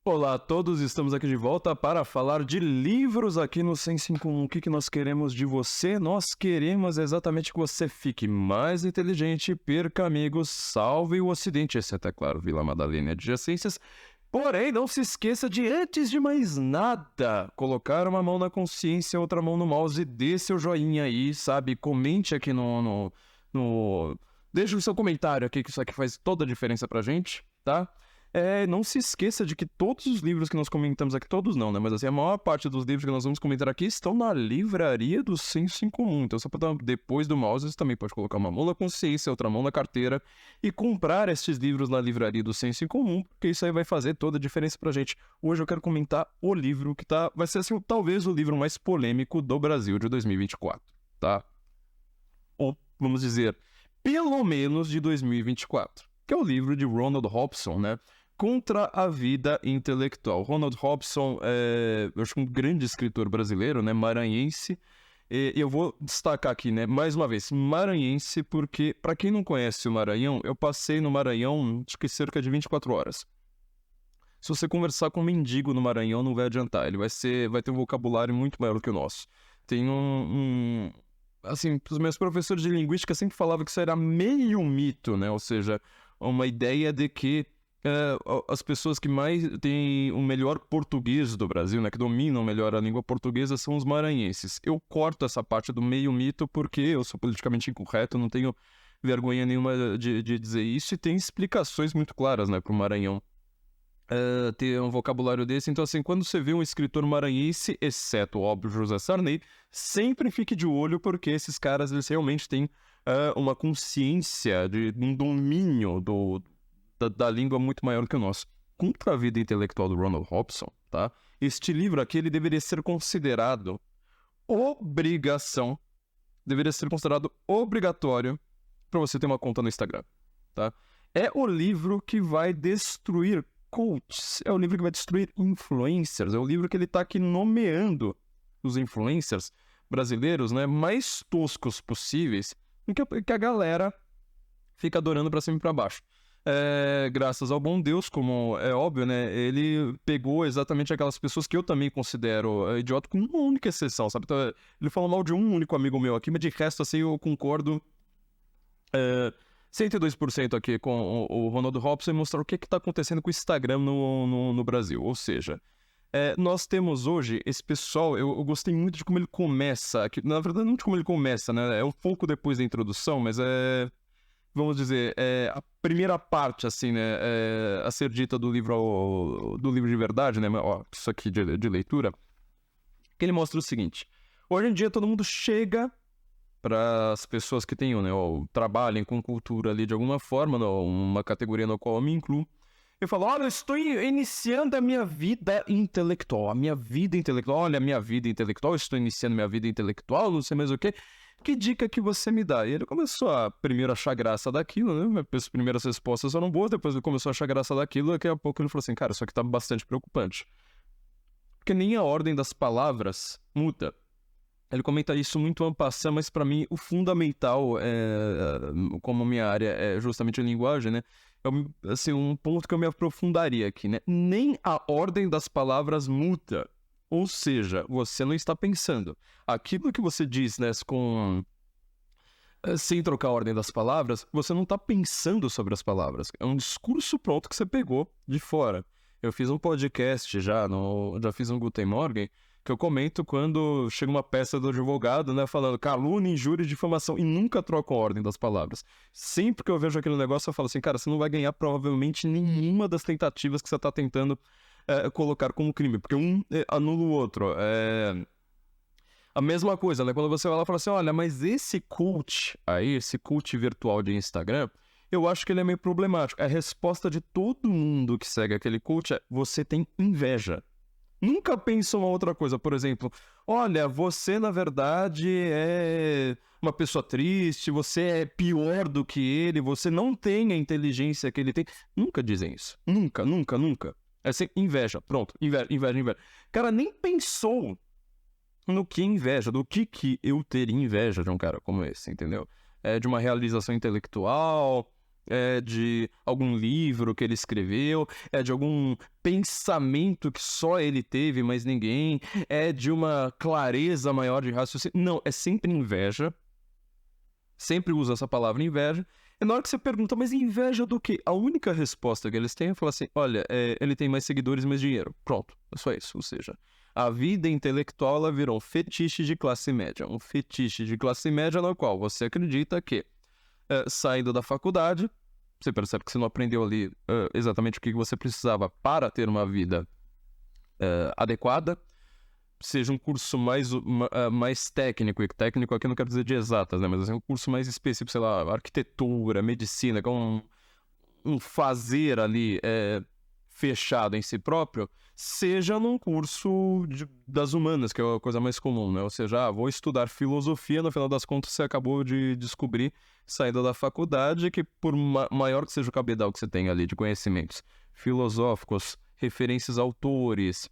Olá a todos, estamos aqui de volta para falar de livros aqui no Sense em Comum. O que nós queremos de você? Nós queremos exatamente que você fique mais inteligente, perca amigos, salve o Ocidente, exceto, é claro, Vila Madalena e adjacências. Porém, não se esqueça de, antes de mais nada, colocar uma mão na consciência, outra mão no mouse, dê seu joinha aí, sabe? Comente aqui no... Deixe o seu comentário aqui, que isso aqui faz toda a diferença pra gente, tá? Não se esqueça de que todos os livros que nós comentamos aqui, todos não, né? Mas assim, a maior parte dos livros que nós vamos comentar aqui estão na livraria do Senso em Comum. Então, depois do mouse, você também pode colocar uma mão na consciência, outra mão na carteira e comprar estes livros na livraria do Senso em Comum, porque isso aí vai fazer toda a diferença pra gente. Hoje eu quero comentar o livro que vai ser assim, talvez o livro mais polêmico do Brasil de 2024, tá? Ou, vamos dizer, pelo menos de 2024, que é o livro de Ronald Robson, né? Contra a Vida Intelectual. Ronald Robson eu acho um grande escritor brasileiro, né? Maranhense. E eu vou destacar aqui, né? Mais uma vez, maranhense, porque, para quem não conhece o Maranhão, eu passei no Maranhão, acho que cerca de 24 horas. Se você conversar com um mendigo no Maranhão, não vai adiantar. Ele vai ter um vocabulário muito maior do que o nosso. Tem assim, os meus professores de linguística sempre falavam que isso era meio mito, né? Ou seja, uma ideia de que as pessoas que mais têm o melhor português do Brasil, né, que dominam melhor a língua portuguesa, são os maranhenses. Eu corto essa parte do meio mito porque eu sou politicamente incorreto, não tenho vergonha nenhuma de dizer isso, e tem explicações muito claras, né, para o Maranhão ter um vocabulário desse. Então, assim, quando você vê um escritor maranhense, exceto, óbvio, José Sarney, sempre fique de olho, porque esses caras, eles realmente têm uma consciência de um domínio da língua muito maior que o nosso. Contra a Vida Intelectual do Ronald Robson, tá? Este livro aqui, ele deveria ser considerado obrigação, deveria ser considerado obrigatório para você ter uma conta no Instagram, tá? É o livro que vai destruir coaches, é o livro que vai destruir influencers, é o livro que ele tá aqui nomeando os influencers brasileiros, né, mais toscos possíveis, que a galera fica adorando pra cima e pra baixo. Graças ao bom Deus, como é óbvio, né, ele pegou exatamente aquelas pessoas que eu também considero idiota, com uma única exceção, sabe? Então, ele falou mal de um único amigo meu aqui, mas de resto, assim, eu concordo 102% aqui com o Ronald Robson, e mostrar o que está acontecendo com o Instagram no Brasil. Ou seja, nós temos hoje esse pessoal, eu gostei muito de como ele começa, aqui, na verdade não de como ele começa, né, é um pouco depois da introdução, mas vamos dizer, a primeira parte, assim, né, a ser dita do livro de verdade, né, ó, isso aqui de leitura, que ele mostra o seguinte: hoje em dia todo mundo chega para as pessoas que têm, né, ou trabalhem com cultura ali de alguma forma, uma categoria na qual eu me incluo, eu falo: olha, eu estou iniciando a minha vida intelectual, olha a minha vida intelectual, eu estou iniciando minha vida intelectual, não sei mais o quê. Que dica que você me dá? E ele começou a primeiro achar graça daquilo, né? As primeiras respostas eram boas, depois ele começou a achar graça daquilo, daqui a pouco ele falou assim: cara, isso aqui tá bastante preocupante. Porque nem a ordem das palavras muda. Ele comenta isso muito en passant, mas para mim o fundamental, como minha área é justamente a linguagem, né? Assim, um ponto que eu me aprofundaria aqui, né? Nem a ordem das palavras muda. Ou seja, você não está pensando. Aquilo que você diz, né, sem trocar a ordem das palavras, você não está pensando sobre as palavras. É um discurso pronto que você pegou de fora. Eu fiz um podcast já fiz um Guten Morgen, que eu comento quando chega uma peça do advogado, né, falando calúnia, injúria e difamação, e nunca troco a ordem das palavras. Sempre que eu vejo aquele negócio, eu falo assim: cara, você não vai ganhar provavelmente nenhuma das tentativas que você está tentando colocar como crime, porque um anula o outro. A mesma coisa, né, quando você vai lá e fala assim: olha, mas esse coach aí, esse coach virtual de Instagram, eu acho que ele é meio problemático. A resposta de todo mundo que segue aquele coach é: você tem inveja. Nunca pensa uma outra coisa. Por exemplo: olha, você na verdade é uma pessoa triste, você é pior do que ele, você não tem a inteligência que ele tem. Nunca dizem isso. Nunca, nunca, nunca. É sempre inveja. Pronto. Inveja, inveja, inveja. Cara, nem pensou no que inveja, do que eu teria inveja de um cara como esse, entendeu? De uma realização intelectual, é de algum livro que ele escreveu, é de algum pensamento que só ele teve, mas ninguém, é de uma clareza maior de raciocínio. Não, é sempre inveja. Sempre usa essa palavra inveja. E na hora que você pergunta, mas inveja do quê? A única resposta que eles têm é falar assim, olha, ele tem mais seguidores e mais dinheiro. Pronto, é só isso. Ou seja, a vida intelectual ela virou um fetiche de classe média. Um fetiche de classe média no qual você acredita que, saindo da faculdade, você percebe que você não aprendeu ali exatamente o que você precisava para ter uma vida adequada, seja um curso mais técnico, e técnico aqui não quero dizer de exatas, né? Mas assim, um curso mais específico, sei lá, arquitetura, medicina, com um fazer ali fechado em si próprio, seja num curso das humanas, que é a coisa mais comum, né? Ou seja, vou estudar filosofia, no final das contas você acabou de descobrir, saindo da faculdade, que por maior que seja o cabedal que você tem ali de conhecimentos filosóficos, referências a autores,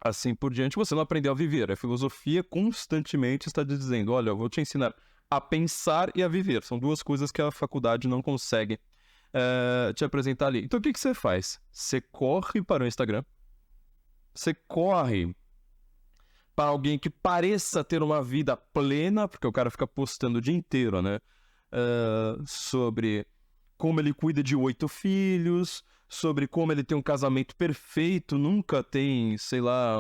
assim por diante, você não aprendeu a viver. A filosofia constantemente está dizendo, olha, eu vou te ensinar a pensar e a viver. São duas coisas que a faculdade não consegue te apresentar ali. Então o que você faz? Você corre para o Instagram, você corre para alguém que pareça ter uma vida plena, porque o cara fica postando o dia inteiro, né? Sobre como ele cuida de 8 filhos, sobre como ele tem um casamento perfeito, nunca tem, sei lá,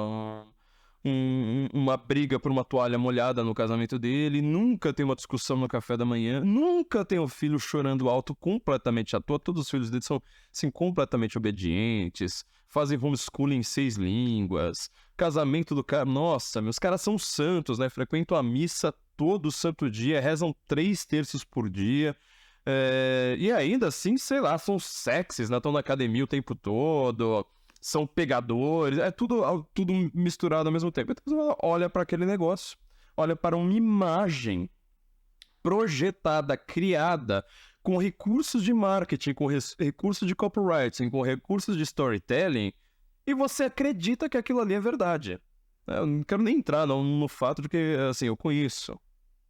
uma briga por uma toalha molhada no casamento dele, nunca tem uma discussão no café da manhã, nunca tem o filho chorando alto completamente à toa, todos os filhos dele são, assim, completamente obedientes, fazem homeschooling em 6 línguas, casamento do cara, nossa, meus caras são santos, né, frequentam a missa todo santo dia, rezam 3 terços por dia, e ainda assim, sei lá, são sexys, né, estão na academia o tempo todo, são pegadores, é tudo misturado ao mesmo tempo. Então você olha para aquele negócio, olha para uma imagem projetada, criada, com recursos de marketing, com recursos de copywriting, com recursos de storytelling, e você acredita que aquilo ali é verdade. Eu não quero nem entrar no fato de que, assim, eu conheço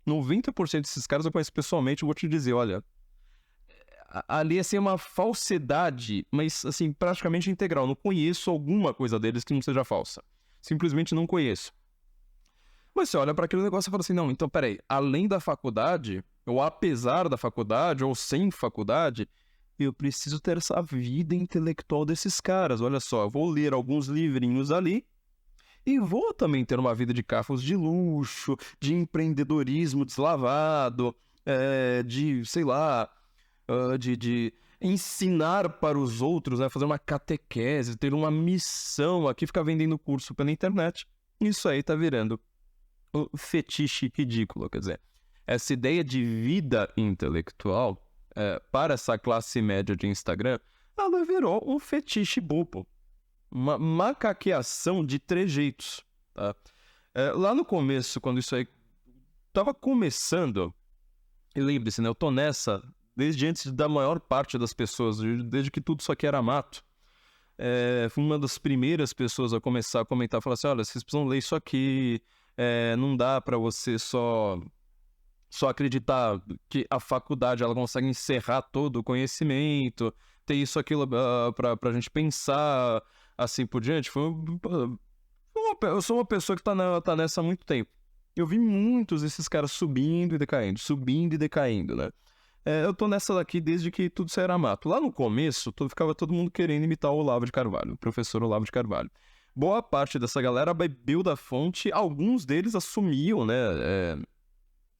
90% desses caras eu conheço pessoalmente, eu vou te dizer, olha, ali assim é uma falsidade, mas assim, praticamente integral. Não conheço alguma coisa deles que não seja falsa. Simplesmente não conheço. Mas você olha para aquele negócio e fala assim, não, então peraí, além da faculdade, ou apesar da faculdade, ou sem faculdade, eu preciso ter essa vida intelectual desses caras. Olha só, eu vou ler alguns livrinhos ali e vou também ter uma vida de carros de luxo, de empreendedorismo deslavado, de, sei lá, de ensinar para os outros, né? Fazer uma catequese, ter uma missão aqui, ficar vendendo curso pela internet. Isso aí tá virando um fetiche ridículo, quer dizer. Essa ideia de vida intelectual para essa classe média de Instagram, ela virou um fetiche bobo. Uma macaqueação de trejeitos, tá? Lá no começo, quando isso aí tava começando, e lembre-se, né? Eu tô nessa desde antes da maior parte das pessoas, desde que tudo isso aqui era mato. Fui uma das primeiras pessoas a começar a comentar, falar assim, olha, vocês precisam ler isso aqui, não dá pra você só acreditar que a faculdade ela consegue encerrar todo o conhecimento, ter isso, aquilo pra gente pensar assim por diante. Eu sou uma pessoa que tá nessa há muito tempo. Eu vi muitos desses caras subindo e decaindo, né? Eu tô nessa daqui desde que tudo isso era mato. Lá no começo, ficava todo mundo querendo imitar o Olavo de Carvalho, o professor Olavo de Carvalho. Boa parte dessa galera bebeu da fonte, alguns deles assumiam, né?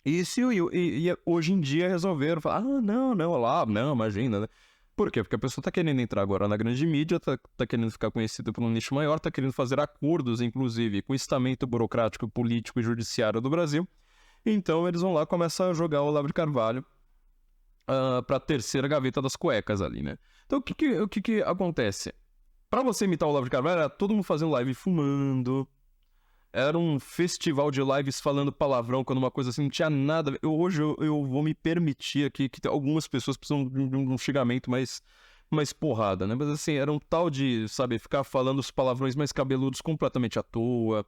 Isso e hoje em dia resolveram falar, não, Olavo, não, imagina, né? Por quê? Porque a pessoa tá querendo entrar agora na grande mídia, tá querendo ficar conhecida por um nicho maior, tá querendo fazer acordos, inclusive, com o estamento burocrático, político e judiciário do Brasil. Então eles vão lá e começam a jogar o Olavo de Carvalho pra terceira gaveta das cuecas ali, né? Então o que acontece? Pra você imitar o Olavo de Carvalho, era todo mundo fazendo live fumando, era um festival de lives falando palavrão, quando uma coisa assim não tinha nada a ver. Hoje eu vou me permitir aqui que algumas pessoas precisam de um xingamento mais porrada, né? Mas assim, era um tal de, sabe, ficar falando os palavrões mais cabeludos completamente à toa,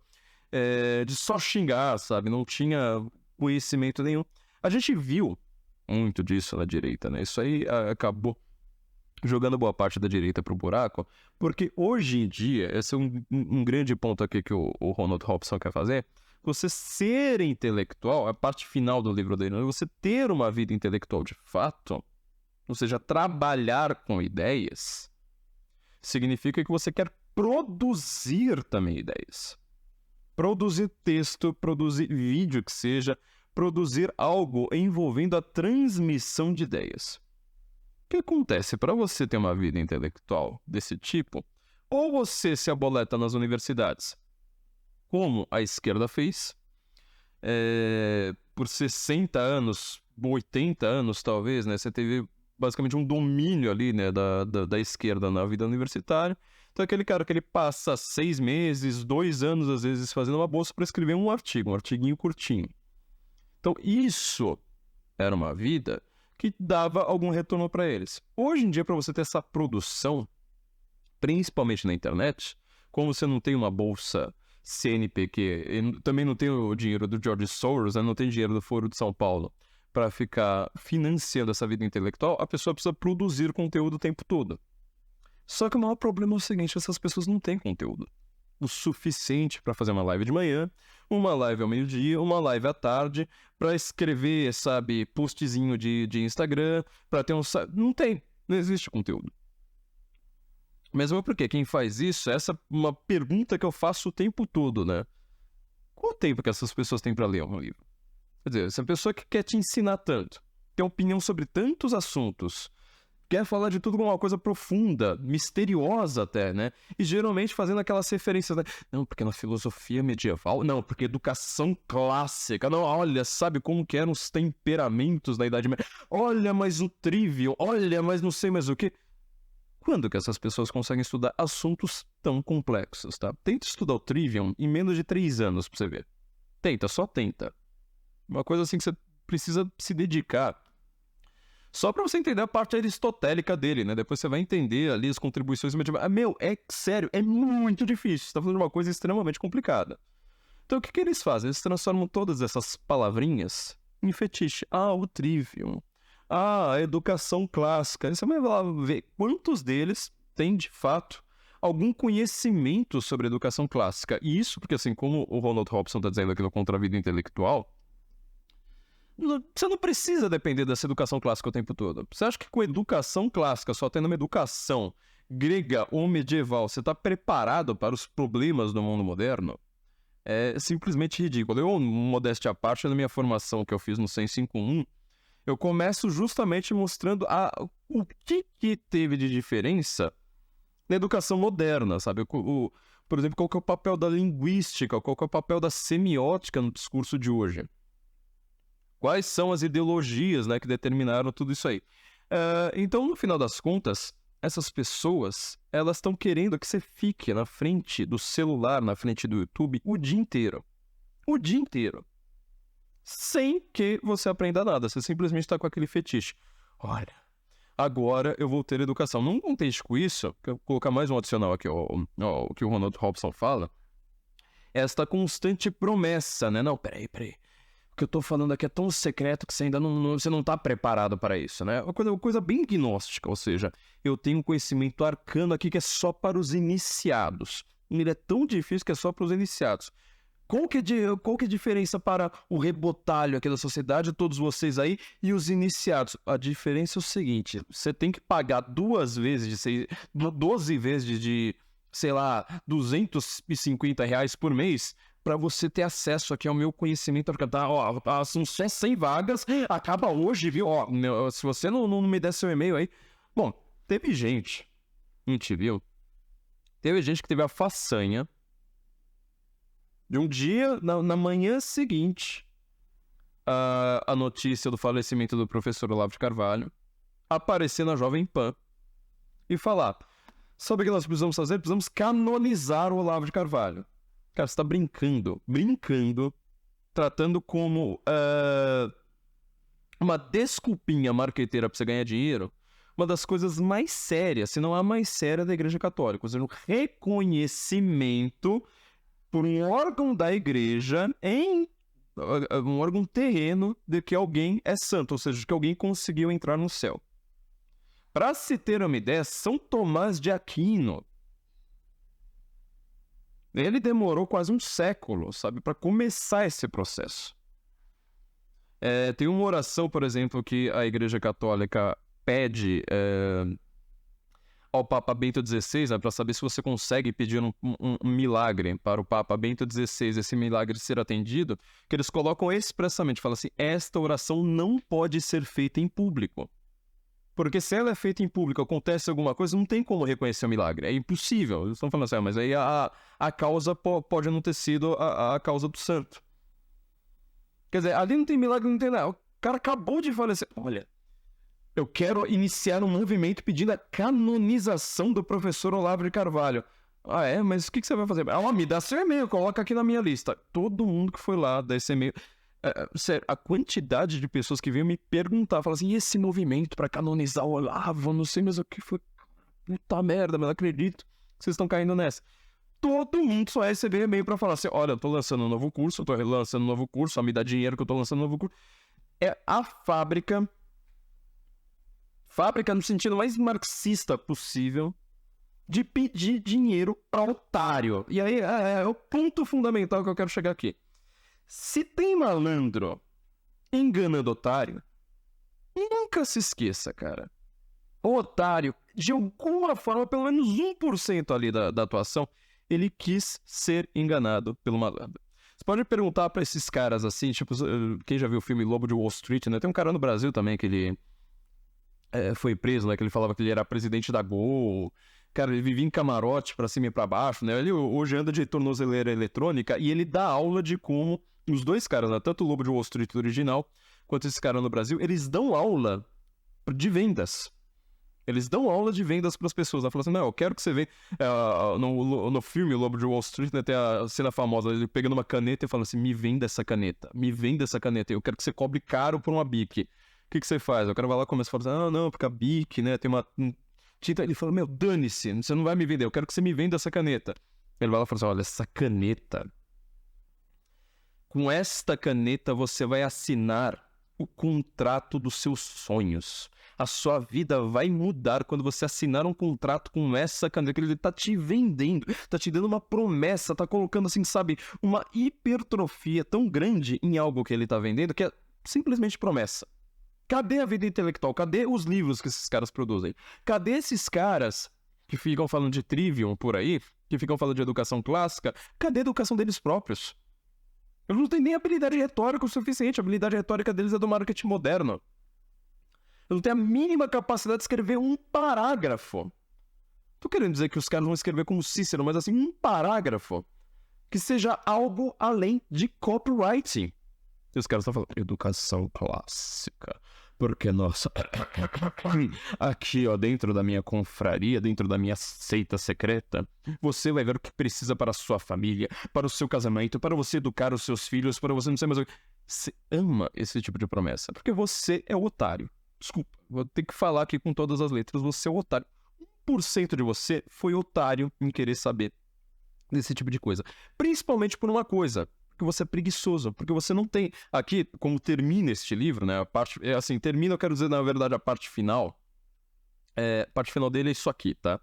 de só xingar, sabe? Não tinha conhecimento nenhum. A gente viu muito disso na direita, né? Isso aí acabou jogando boa parte da direita pro buraco, porque hoje em dia, esse é um grande ponto aqui que o Ronald Robson quer fazer, você ser intelectual, a parte final do livro dele, você ter uma vida intelectual de fato, ou seja, trabalhar com ideias, significa que você quer produzir também ideias. Produzir texto, produzir vídeo que seja, produzir algo envolvendo a transmissão de ideias. O que acontece? Para você ter uma vida intelectual desse tipo, ou você se aboleta nas universidades, como a esquerda fez, por 60 anos, 80 anos talvez, né? Você teve basicamente um domínio ali, né, da esquerda na vida universitária. Então aquele cara que ele passa 6 meses, 2 anos às vezes fazendo uma bolsa para escrever um artigo, um artiguinho curtinho. Então isso era uma vida que dava algum retorno para eles. Hoje em dia, para você ter essa produção, principalmente na internet, como você não tem uma bolsa CNPq, também não tem o dinheiro do George Soros, né? Não tem dinheiro do Foro de São Paulo para ficar financiando essa vida intelectual, a pessoa precisa produzir conteúdo o tempo todo. Só que o maior problema é o seguinte, essas pessoas não têm conteúdo o suficiente para fazer uma live de manhã, uma live ao meio-dia, uma live à tarde, para escrever, sabe, postzinho de Instagram, para ter um... não existe conteúdo. Mesmo porque quem faz isso, essa é uma pergunta que eu faço o tempo todo, né? Qual o tempo que essas pessoas têm para ler um livro? Quer dizer, essa pessoa que quer te ensinar tanto, tem opinião sobre tantos assuntos, quer falar de tudo com uma coisa profunda, misteriosa até, né? E geralmente fazendo aquelas referências, né? Não, porque na filosofia medieval, não, porque educação clássica, não, olha, sabe como que eram os temperamentos da Idade Média? Olha, mas o Trivium, olha, mas não sei mais o quê. Quando que essas pessoas conseguem estudar assuntos tão complexos, tá? Tenta estudar o Trivium em menos de 3 anos pra você ver. Tenta, só tenta. Uma coisa assim que você precisa se dedicar. Só pra você entender a parte aristotélica dele, né? Depois você vai entender ali as contribuições medievais. É sério, é muito difícil. Você tá falando de uma coisa extremamente complicada. Então o que eles fazem? Eles transformam todas essas palavrinhas em fetiche. Ah, o Trivium. Ah, a educação clássica. Aí você vai lá ver quantos deles têm, de fato, algum conhecimento sobre a educação clássica. E isso porque, assim, como o Ronald Robson está dizendo aqui no Contra a Vida Intelectual, você não precisa depender dessa educação clássica o tempo todo. Você acha que com educação clássica, só tendo uma educação grega ou medieval, você está preparado para os problemas do mundo moderno? É simplesmente ridículo. Eu, modéstia à parte, na minha formação que eu fiz no 151, eu começo justamente mostrando o que teve de diferença na educação moderna, sabe? Por exemplo, qual que é o papel da linguística, qual que é o papel da semiótica no discurso de hoje. Quais são as ideologias, né, que determinaram tudo isso aí. Então, no final das contas, essas pessoas, elas estão querendo que você fique na frente do celular, na frente do YouTube, o dia inteiro. O dia inteiro. Sem que você aprenda nada. Você simplesmente está com aquele fetiche. Olha, agora eu vou ter educação. Num contexto com isso, que eu vou colocar mais um adicional aqui, o que o Ronald Robson fala, esta constante promessa, né? Não, peraí. O que eu tô falando aqui é tão secreto que você ainda você não tá preparado para isso, né? Uma coisa bem gnóstica, ou seja, eu tenho um conhecimento arcano aqui que é só para os iniciados. Ele é tão difícil que é só para os iniciados. Qual que é a diferença para o rebotalho aqui da sociedade, todos vocês aí, e os iniciados? A diferença é o seguinte, você tem que pagar 12 vezes de, sei lá, R$250 por mês para você ter acesso aqui ao meu conhecimento. São só 100 vagas, acaba hoje, viu? Se você não me der seu e-mail aí... Bom, teve gente, a gente viu, teve gente que teve a façanha de um dia, na manhã seguinte, a notícia do falecimento do professor Olavo de Carvalho, aparecer na Jovem Pan e falar: sabe o que nós precisamos fazer? Precisamos canonizar o Olavo de Carvalho. Cara, você tá brincando, tratando como uma desculpinha marqueteira pra você ganhar dinheiro, uma das coisas mais sérias, se não a mais séria da Igreja Católica, ou seja, um reconhecimento por um órgão da igreja em um órgão terreno de que alguém é santo, ou seja, de que alguém conseguiu entrar no céu. Para se ter uma ideia, São Tomás de Aquino, ele demorou quase um século, sabe, para começar esse processo. Tem uma oração, por exemplo, que a Igreja Católica pede ao Papa Bento XVI, né, para saber se você consegue pedir um milagre para o Papa Bento XVI, esse milagre ser atendido, que eles colocam expressamente, falam assim, esta oração não pode ser feita em público. Porque se ela é feita em público, acontece alguma coisa, não tem como reconhecer o milagre. É impossível. Eles estão falando assim, mas aí a causa pode não ter sido a causa do santo. Quer dizer, ali não tem milagre, não tem nada. O cara acabou de falecer. Olha, eu quero iniciar um movimento pedindo a canonização do professor Olavo de Carvalho. Ah, é? Mas o que você vai fazer? Me dá seu e-mail, coloca aqui na minha lista. Todo mundo que foi lá dá esse e-mail. Sério, a quantidade de pessoas que veio me perguntar, falar assim, e esse movimento pra canonizar o Olavo, não sei mais o que foi. Puta merda, mas não acredito que vocês estão caindo nessa. Todo mundo só recebeu e-mail pra falar assim, olha, eu tô lançando um novo curso, eu tô lançando um novo curso, me dá dinheiro que eu tô lançando um novo curso. É a fábrica no sentido mais marxista possível, de pedir dinheiro pra otário. E aí é o ponto fundamental que eu quero chegar aqui. Se tem malandro enganando otário, nunca se esqueça, cara. O otário, de alguma forma, pelo menos 1% ali da atuação, ele quis ser enganado pelo malandro. Você pode perguntar pra esses caras assim, tipo, quem já viu o filme Lobo de Wall Street, né? Tem um cara no Brasil também que ele foi preso, né? Que ele falava que ele era presidente da Gol. Cara, ele vivia em camarote pra cima e pra baixo, né? Ele hoje anda de tornozeleira eletrônica e ele dá aula de como os dois caras, né? Tanto o Lobo de Wall Street original, quanto esse cara no Brasil, eles dão aula de vendas para as pessoas. Ela fala assim, não, eu quero que você venha... no filme O Lobo de Wall Street, né, tem a cena famosa, ele pegando uma caneta e falando assim, me venda essa caneta, eu quero que você cobre caro por uma Bic. O que você faz? O cara vai lá e começa a falar assim, não, porque a Bic, né, tem uma tinta... Ele fala, meu, dane-se, você não vai me vender, eu quero que você me venda essa caneta. Ele vai lá e fala assim, olha, essa caneta... Com esta caneta você vai assinar o contrato dos seus sonhos. A sua vida vai mudar quando você assinar um contrato com essa caneta. Ele tá te vendendo, tá te dando uma promessa, tá colocando assim, sabe, uma hipertrofia tão grande em algo que ele tá vendendo que é simplesmente promessa. Cadê a vida intelectual? Cadê os livros que esses caras produzem? Cadê esses caras que ficam falando de Trivium por aí, que ficam falando de educação clássica? Cadê a educação deles próprios? Eles não têm nem habilidade retórica o suficiente. A habilidade retórica deles é do marketing moderno. Eles não têm a mínima capacidade de escrever um parágrafo. Tô querendo dizer que os caras vão escrever como Cícero, mas assim, um parágrafo que seja algo além de copywriting. E os caras estão falando, educação clássica. Porque, nossa, aqui, ó, dentro da minha confraria, dentro da minha seita secreta, você vai ver o que precisa para a sua família, para o seu casamento, para você educar os seus filhos, para você não sei mais o que. Você ama esse tipo de promessa, porque você é o otário. Desculpa, vou ter que falar aqui com todas as letras, você é o otário. 1% de você foi otário em querer saber desse tipo de coisa. Principalmente por uma coisa, porque você é preguiçoso, porque você não tem... Aqui, como termina este livro, né, a parte... assim, termina, eu quero dizer, na verdade, a parte final. A parte final dele é isso aqui, tá?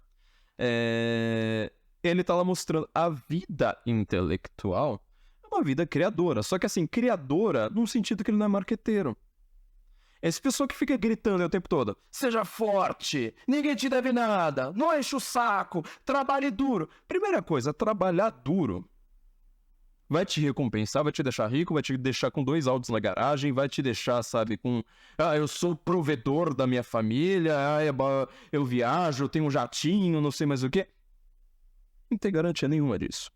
Ele tá lá mostrando a vida intelectual é uma vida criadora, só que assim, criadora num sentido que ele não é marqueteiro. Essa pessoa que fica gritando o tempo todo, seja forte, ninguém te deve nada, não enche o saco, trabalhe duro. Primeira coisa, trabalhar duro vai te recompensar, vai te deixar rico, vai te deixar com 2 Audis na garagem, vai te deixar, sabe, com... eu sou provedor da minha família, eu viajo, eu tenho um jatinho, não sei mais o quê. Não tem garantia nenhuma disso.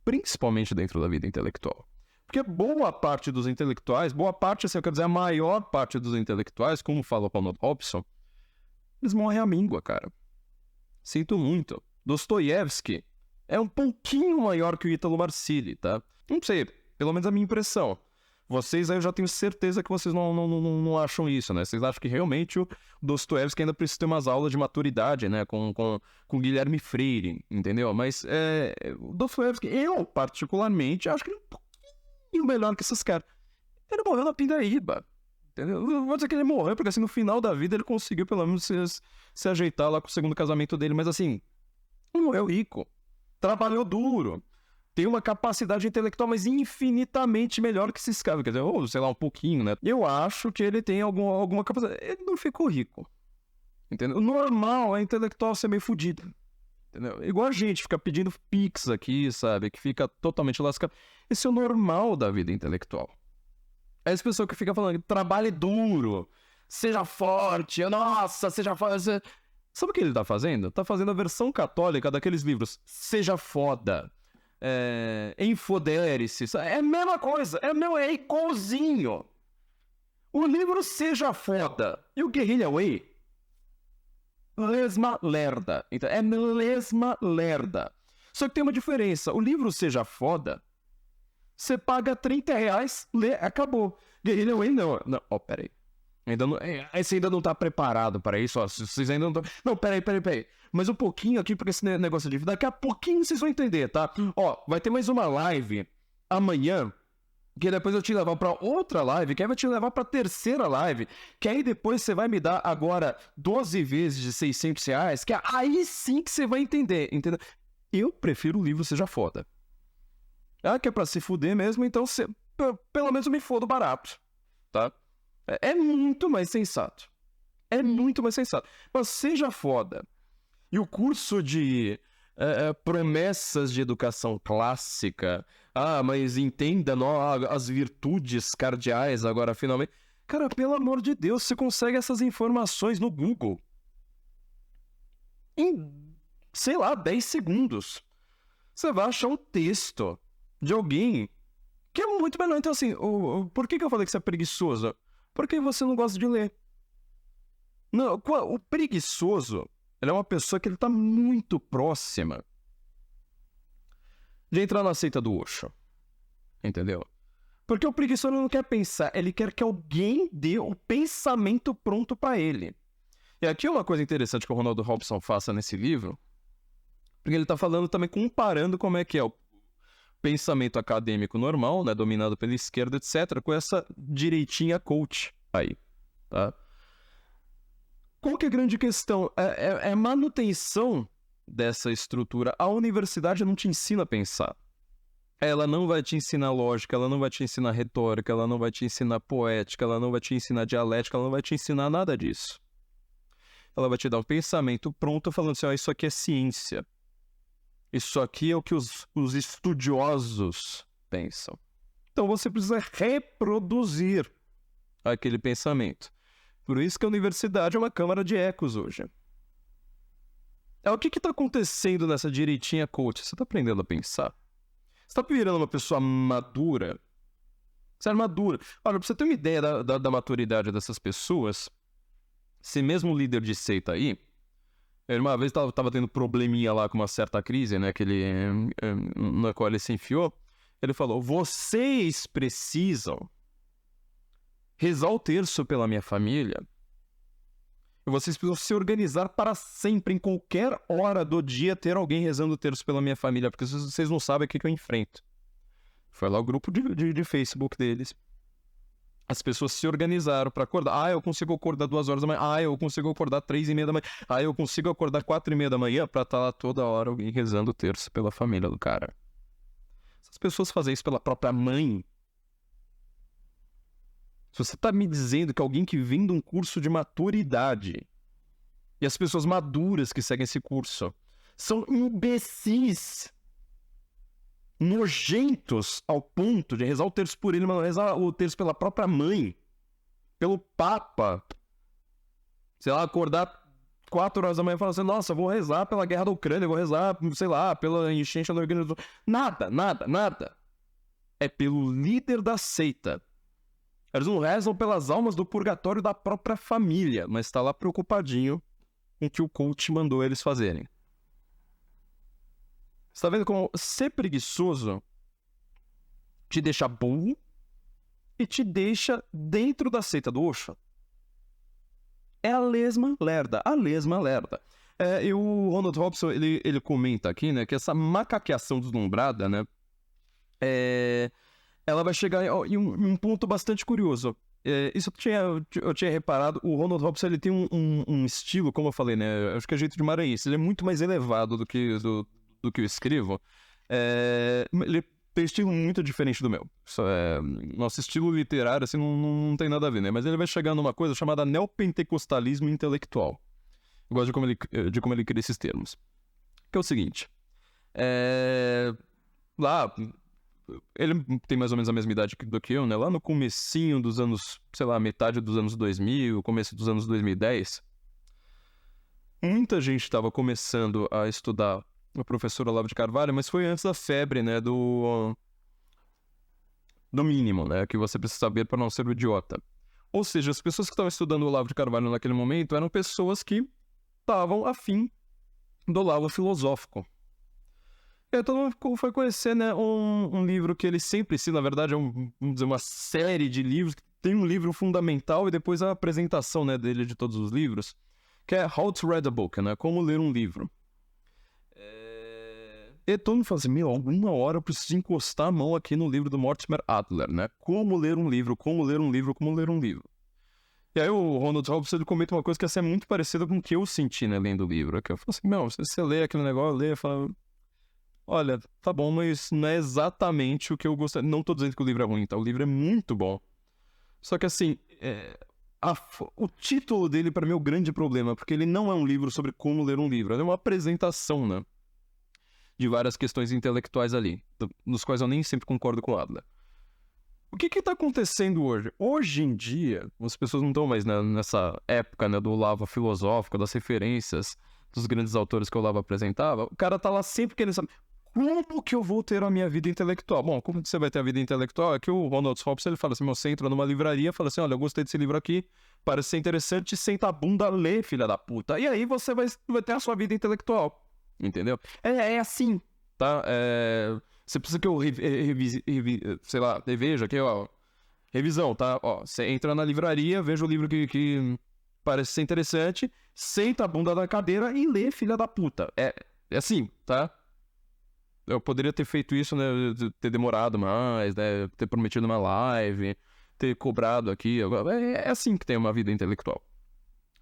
Principalmente dentro da vida intelectual. Porque boa parte dos intelectuais, boa parte, assim, eu quero dizer, a maior parte dos intelectuais, como fala o Paulo Robson, eles morrem à míngua, cara. Sinto muito. Dostoiévski é um pouquinho maior que o Ítalo Marcilli, tá? Não sei, pelo menos a minha impressão. Vocês aí eu já tenho certeza que vocês não acham isso, né? Vocês acham que realmente o Dostoiévski ainda precisa ter umas aulas de maturidade, né? Com Guilherme Freire, entendeu? Mas o Dostoiévski, eu particularmente, acho que ele é um pouquinho melhor que esses caras. Ele morreu na pindaíba. Entendeu? Não vou dizer que ele morreu, porque assim, no final da vida ele conseguiu pelo menos se ajeitar lá com o segundo casamento dele. Mas assim, ele morreu rico. Trabalhou duro. Tem uma capacidade intelectual, mas infinitamente melhor que esses caras. Quer dizer, ou sei lá, um pouquinho, né? Eu acho que ele tem alguma capacidade. Ele não ficou rico. Entendeu? O normal é intelectual ser meio fudido. Entendeu? Igual a gente fica pedindo pix aqui, sabe? Que fica totalmente lascado. Esse é o normal da vida intelectual. É essa pessoa que fica falando, trabalhe duro, seja forte, nossa, seja forte. Sabe o que ele tá fazendo? Tá fazendo a versão católica daqueles livros. Seja foda. Enfodere-se. É a mesma coisa. É igualzinho. O livro Seja Foda e o Guerrilla Way. Lesma lerda. Então, é lesma lerda. Só que tem uma diferença. O livro Seja Foda, você paga R$30, lê, acabou. Guerrilla Way não. Não, peraí. Você ainda não tá preparado para isso, ó. Vocês ainda não estão... Não, peraí. Mas um pouquinho aqui, porque esse negócio de... Daqui a pouquinho vocês vão entender, tá? Ó, vai ter mais uma live amanhã, que depois eu te levar pra outra live, que aí vai te levar pra terceira live, que aí depois você vai me dar agora 12 vezes de R$600, que aí sim que você vai entender, entendeu? Eu prefiro o livro Seja Foda. Que é pra se fuder mesmo, então pelo menos eu me fodo barato, tá? É muito mais sensato. É muito mais sensato. Mas Seja Foda. E o curso de promessas de educação clássica. Mas entenda as virtudes cardeais agora, finalmente. Cara, pelo amor de Deus, você consegue essas informações no Google. Em, sei lá, 10 segundos. Você vai achar um texto de alguém que é muito melhor. Então, assim, por que eu falei que você é preguiçoso? Porque você não gosta de ler. Não, o preguiçoso, ele é uma pessoa que ele tá muito próxima de entrar na seita do Osho. Entendeu? Porque o preguiçoso não quer pensar, ele quer que alguém dê o pensamento pronto para ele. E aqui é uma coisa interessante que o Ronald Robson faça nesse livro, porque ele tá falando também, comparando como é que é o pensamento acadêmico normal, né, dominado pela esquerda, etc., com essa direitinha coach aí, tá? Qual que é a grande questão? É manutenção dessa estrutura. A universidade não te ensina a pensar. Ela não vai te ensinar lógica, ela não vai te ensinar retórica, ela não vai te ensinar poética, ela não vai te ensinar dialética, ela não vai te ensinar nada disso. Ela vai te dar um pensamento pronto falando assim, isso aqui é ciência. Isso aqui é o que os estudiosos pensam. Então você precisa reproduzir aquele pensamento. Por isso que a universidade é uma câmara de ecos hoje. O que está acontecendo nessa direitinha coach? Você está aprendendo a pensar? Você está virando uma pessoa madura? Você é madura. Olha, pra você ter uma ideia da maturidade dessas pessoas, se mesmo o líder de seita aí, ele uma vez tava tendo probleminha lá com uma certa crise, né, na qual ele se enfiou, ele falou, vocês precisam rezar o terço pela minha família, e vocês precisam se organizar para sempre, em qualquer hora do dia, ter alguém rezando o terço pela minha família, porque vocês não sabem o que eu enfrento. Foi lá o grupo de Facebook deles. As pessoas se organizaram para acordar. Eu consigo acordar 2 horas da manhã. Eu consigo acordar 3:30 da manhã. Eu consigo acordar 4:30 da manhã para estar lá toda hora alguém rezando o terço pela família do cara. Essas pessoas fazem isso pela própria mãe. Se você tá me dizendo que alguém que vem de um curso de maturidade e as pessoas maduras que seguem esse curso são imbecis, nojentos ao ponto de rezar o terço por ele, mas não rezar o terço pela própria mãe, pelo Papa, sei lá, acordar 4 horas da manhã e falar assim, nossa, vou rezar pela guerra da Ucrânia, vou rezar, sei lá, pela enchente da organização. Nada. É pelo líder da seita. Eles não rezam pelas almas do purgatório da própria família, mas tá lá preocupadinho com o que o coach mandou eles fazerem. Você tá vendo como ser preguiçoso te deixa burro e te deixa dentro da seita do Osho? É a lesma lerda. E o Ronald Robson, ele comenta aqui, né, que essa macaqueação deslumbrada, né, é ela vai chegar em um ponto bastante curioso. Isso eu tinha reparado, o Ronald Hobbes, ele tem um estilo, como eu falei, né? Acho que é jeito de maranhense, ele é muito mais elevado do que eu escrevo. Ele tem um estilo muito diferente do meu. Nosso estilo literário, assim, não tem nada a ver, né? Mas ele vai chegar numa coisa chamada neopentecostalismo intelectual. Eu gosto de como ele cria esses termos. Que é o seguinte. Lá, ele tem mais ou menos a mesma idade do que eu, né? Lá no comecinho dos anos, sei lá, metade dos anos 2000, começo dos anos 2010, muita gente estava começando a estudar o professor Olavo de Carvalho, mas foi antes da febre, né, do mínimo, né, que você precisa saber para não ser um idiota. Ou seja, as pessoas que estavam estudando o Olavo de Carvalho naquele momento eram pessoas que estavam afim do Olavo filosófico. E aí todo mundo foi conhecer, né, um livro que ele sempre cita, na verdade vamos dizer, uma série de livros, tem um livro fundamental e depois a apresentação, né, dele de todos os livros, que é How to Read a Book, né, como ler um livro. E todo mundo fala assim, alguma hora eu preciso encostar a mão aqui no livro do Mortimer Adler, né, como ler um livro, como ler um livro, como ler um livro. E aí o Ronald Hobbes, ele comenta uma coisa que é muito parecida com o que eu senti, né, lendo o livro, que eu falo assim, se você lê aquele negócio, lê, fala... Olha, tá bom, mas não é exatamente o que eu gostaria. Não tô dizendo que o livro é ruim, tá? O livro é muito bom. Só que assim, o título dele pra mim é o grande problema, porque ele não é um livro sobre como ler um livro. Ele é uma apresentação, né? De várias questões intelectuais ali, nos quais eu nem sempre concordo com o Adler. O que tá acontecendo hoje? Hoje em dia, as pessoas não estão mais, né, nessa época, né, do Olavo filosófico, das referências dos grandes autores que o Olavo apresentava. O cara tá lá sempre querendo saber... Como que eu vou ter a minha vida intelectual? Bom, como que você vai ter a vida intelectual? É que o Ronald Hobbes, ele fala assim, você entra numa livraria, fala assim, olha, eu gostei desse livro aqui, parece ser interessante, senta a bunda, lê, filha da puta. E aí você vai ter a sua vida intelectual, entendeu? É assim, tá? Você precisa que eu sei lá, reveja aqui, ó, revisão, tá? Ó, você entra na livraria, veja o livro que parece ser interessante, senta a bunda na cadeira e lê, filha da puta. É assim, tá? Eu poderia ter feito isso, né, ter demorado mais, né, ter prometido uma live, ter cobrado aqui. É assim que tem uma vida intelectual.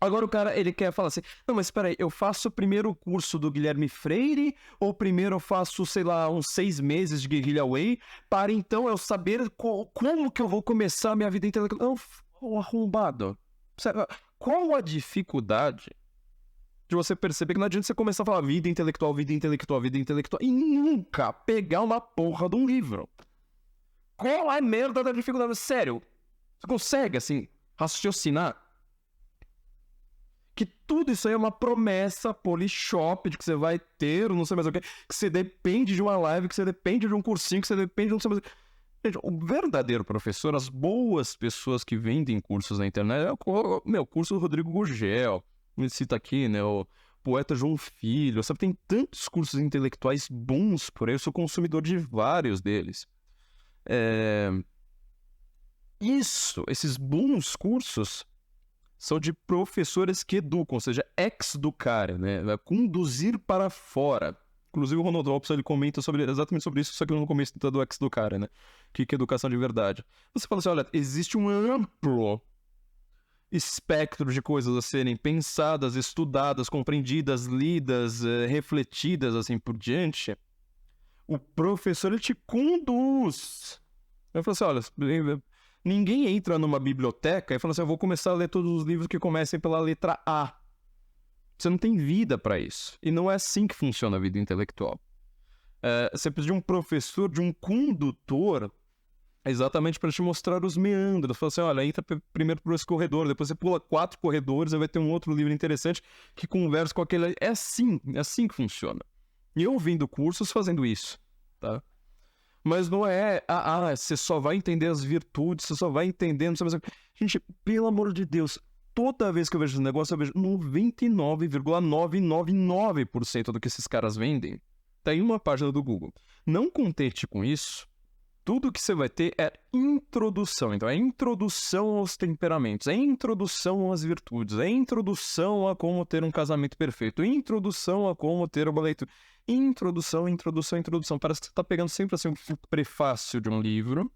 Agora o cara, ele quer falar assim, não, mas espera aí, eu faço primeiro o curso do Guilherme Freire, ou primeiro eu faço, sei lá, uns 6 meses de Guerrilla Way, para então eu saber como que eu vou começar a minha vida intelectual. Não, arrombado. Qual a dificuldade de você perceber que não adianta você começar a falar vida intelectual, vida intelectual, vida intelectual, e nunca pegar uma porra de um livro? Qual é a merda da dificuldade? Sério, você consegue, assim, raciocinar que tudo isso aí é uma promessa Polishop de que você vai ter, não sei mais o que você depende de uma live, que você depende de um cursinho, que você depende de não sei mais o que. Gente, o verdadeiro professor, as boas pessoas que vendem cursos na internet, é o curso do Rodrigo Gurgel, me cita aqui, né, o poeta João Filho, sabe, tem tantos cursos intelectuais bons por aí, eu sou consumidor de vários deles. Esses bons cursos são de professores que educam, ou seja, ex-educar, né, conduzir para fora. Inclusive o Ronald Hobbes, ele comenta exatamente sobre isso, só que no começo do ex-educar, né, que é educação de verdade. Você fala assim, olha, existe um amplo espectro de coisas a serem pensadas, estudadas, compreendidas, lidas, refletidas, assim por diante. O professor, ele te conduz. Eu falo assim, olha, ninguém entra numa biblioteca e fala assim, eu vou começar a ler todos os livros que comecem pela letra A. Você não tem vida para isso. E não é assim que funciona a vida intelectual. Você precisa de um professor, de um condutor, exatamente para te mostrar os meandros. Fala assim, olha, entra primeiro por esse corredor, depois você pula 4 corredores, aí vai ter um outro livro interessante que conversa com aquele... É assim que funciona. E eu vendo cursos fazendo isso, tá? Mas não é, você só vai entender as virtudes, você só vai entender... Não sei mais... Gente, pelo amor de Deus, toda vez que eu vejo esse negócio, eu vejo 99,999% do que esses caras vendem tá em uma página do Google. Não contente com isso, tudo que você vai ter é introdução. Então, é introdução aos temperamentos, é introdução às virtudes, é introdução a como ter um casamento perfeito, introdução a como ter uma leitura. Introdução. Parece que você tá pegando sempre assim um prefácio de um livro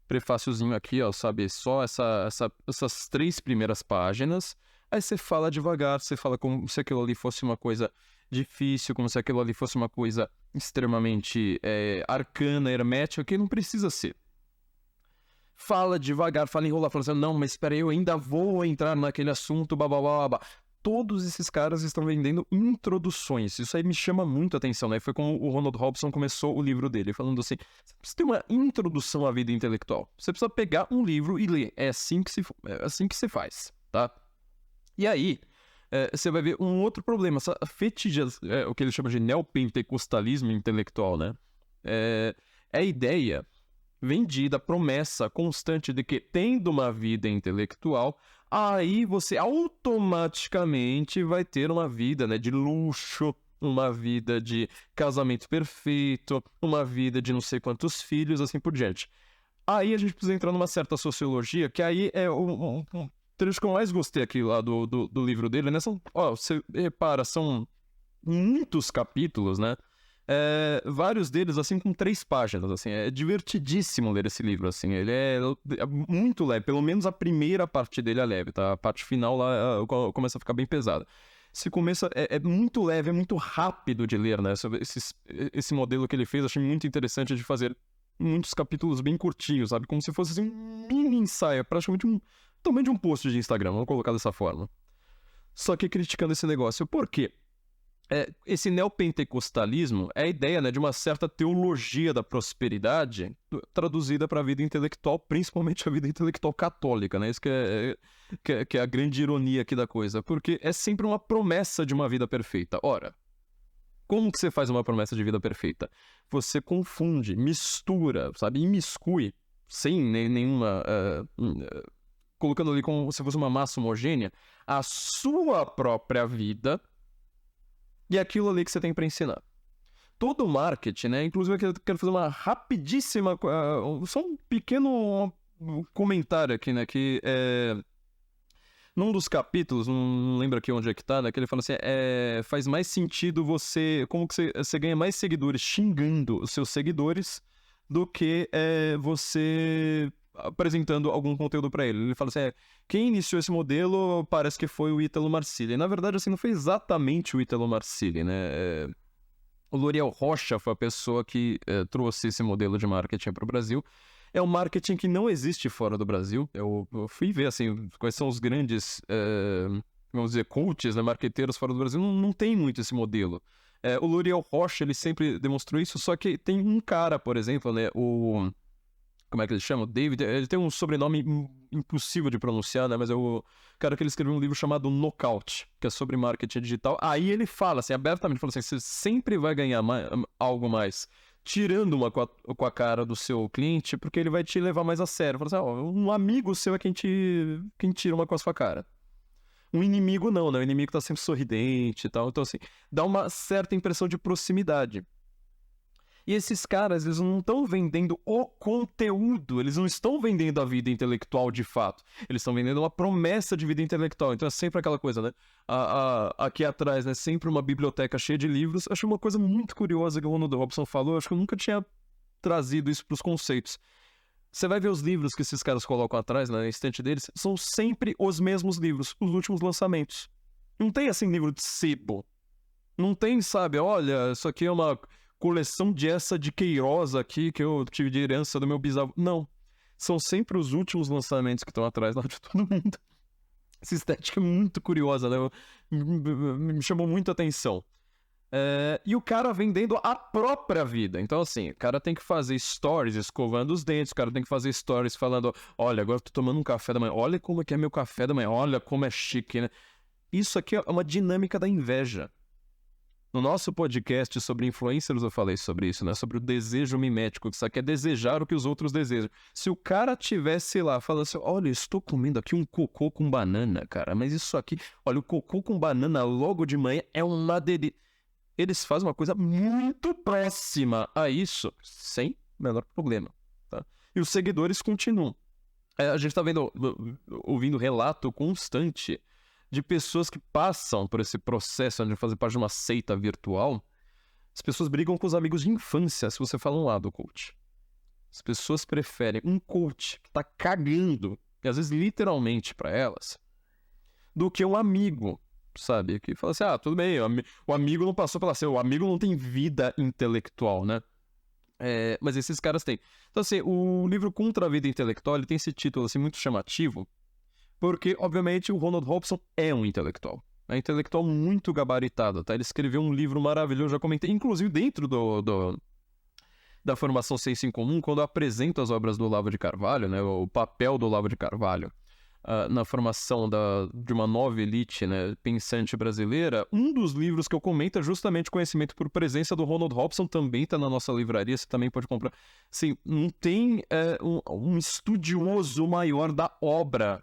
prefáciozinho aqui, ó, sabe? Só essas 3 primeiras páginas. Aí você fala devagar, você fala como se aquilo ali fosse uma coisa difícil, como se aquilo ali fosse uma coisa extremamente arcana, hermética, que não precisa ser. Fala devagar, fala enrolar, fala assim, não, mas espera aí, eu ainda vou entrar naquele assunto, babá. Todos esses caras estão vendendo introduções. Isso aí me chama muito a atenção, né? Foi como o Ronald Robson começou o livro dele, falando assim, você precisa ter uma introdução à vida intelectual. Você precisa pegar um livro e ler. É assim que se faz, tá? E aí, você vai ver um outro problema, essa o que ele chama de neopentecostalismo intelectual, né? É a ideia vendida, promessa constante de que, tendo uma vida intelectual, aí você automaticamente vai ter uma vida, né, de luxo, uma vida de casamento perfeito, uma vida de não sei quantos filhos, assim por diante. Aí a gente precisa entrar numa certa sociologia, que aí é um trecho que eu mais gostei aqui lá do livro dele, né? Você repara, são muitos capítulos, né? Vários deles, assim, com 3 páginas, assim. É divertidíssimo ler esse livro, assim. Ele é muito leve, pelo menos a primeira parte dele é leve, tá? A parte final lá começa a ficar bem pesada. Esse começo é muito leve, é muito rápido de ler, né? Esse modelo que ele fez, achei muito interessante de fazer muitos capítulos bem curtinhos, sabe? Como se fosse assim, um mini ensaio, praticamente tamanho de um post de Instagram, vamos colocar dessa forma. Só que criticando esse negócio. Por quê? Esse neopentecostalismo é a ideia, né, de uma certa teologia da prosperidade traduzida para a vida intelectual, principalmente a vida intelectual católica, né? Isso que é a grande ironia aqui da coisa, porque é sempre uma promessa de uma vida perfeita. Ora, como que você faz uma promessa de vida perfeita? Você confunde, mistura, sabe, imiscui, sem nenhuma... colocando ali como se fosse uma massa homogênea, a sua própria vida e aquilo ali que você tem para ensinar. Todo marketing, né? Inclusive eu quero fazer uma rapidíssima... só um pequeno comentário aqui, né? Que num dos capítulos, não lembro aqui onde é que tá, né? Que ele fala assim, faz mais sentido como que você ganha mais seguidores xingando os seus seguidores do que você apresentando algum conteúdo para ele. Ele fala assim, quem iniciou esse modelo parece que foi o Ítalo Marcilli. E, na verdade, assim, não foi exatamente o Ítalo Marcilli, né? O L'Oréal Rocha foi a pessoa que trouxe esse modelo de marketing para o Brasil. É um marketing que não existe fora do Brasil. Eu fui ver, assim, quais são os grandes, vamos dizer, coaches, né, marqueteiros fora do Brasil. Não tem muito esse modelo. O L'Oréal Rocha, ele sempre demonstrou isso, só que tem um cara, por exemplo, né, como é que ele chama? David, ele tem um sobrenome impossível de pronunciar, né? Mas é o cara que ele escreveu um livro chamado Knockout, que é sobre marketing digital. Aí ele fala, assim, abertamente, fala assim, você sempre vai ganhar algo mais tirando uma com a cara do seu cliente, porque ele vai te levar mais a sério. Fala assim, um amigo seu é quem tira uma com a sua cara. Um inimigo não, né? O inimigo tá sempre sorridente e tal. Então, assim, dá uma certa impressão de proximidade. E esses caras, eles não estão vendendo o conteúdo, eles não estão vendendo a vida intelectual de fato. Eles estão vendendo uma promessa de vida intelectual. Então é sempre aquela coisa, né? Aqui atrás, né? Sempre uma biblioteca cheia de livros. Acho uma coisa muito curiosa que o Ronald Robson falou. Acho que eu nunca tinha trazido isso para os conceitos. Você vai ver os livros que esses caras colocam atrás, né, na estante deles, são sempre os mesmos livros, os últimos lançamentos. Não tem, assim, livro de sebo. Não tem, sabe? Olha, isso aqui é uma coleção de essa de Queiroz aqui, que eu tive de herança do meu bisavô. Não. São sempre os últimos lançamentos que estão atrás lá de todo mundo. Essa estética é muito curiosa, né? Me chamou muita atenção. E o cara vendendo a própria vida. Então, assim, o cara tem que fazer stories escovando os dentes, o cara tem que fazer stories falando, olha, agora eu tô tomando um café da manhã, olha como é que é meu café da manhã, olha como é chique, né? Isso aqui é uma dinâmica da inveja. No nosso podcast sobre influencers eu falei sobre isso, né? Sobre o desejo mimético, que isso aqui é desejar o que os outros desejam. Se o cara tivesse lá, falando assim, olha, estou comendo aqui um cocô com banana, cara, mas isso aqui, olha, o cocô com banana logo de manhã é uma delícia. Eles fazem uma coisa muito próxima a isso, sem o menor problema, tá? E os seguidores continuam. A gente tá ouvindo relato constante de pessoas que passam por esse processo de fazer parte de uma seita virtual. As pessoas brigam com os amigos de infância se você fala um lado, coach. As pessoas preferem um coach que tá cagando, e às vezes literalmente pra elas, do que um amigo, sabe? Que fala assim, tudo bem, o amigo não passou pela cena, o amigo não tem vida intelectual, né? Mas esses caras têm. Então, assim, o livro Contra a Vida Intelectual, ele tem esse título, assim, muito chamativo, porque, obviamente, o Ronald Robson é um intelectual. É um intelectual muito gabaritado, tá? Ele escreveu um livro maravilhoso, já comentei, inclusive dentro da formação Ciência em Comum, quando eu apresento as obras do Olavo de Carvalho, né? O papel do Olavo de Carvalho na formação de uma nova elite, né, pensante brasileira, um dos livros que eu comento é justamente Conhecimento por Presença, do Ronald Robson, também está na nossa livraria, você também pode comprar. Assim, não tem um estudioso maior da obra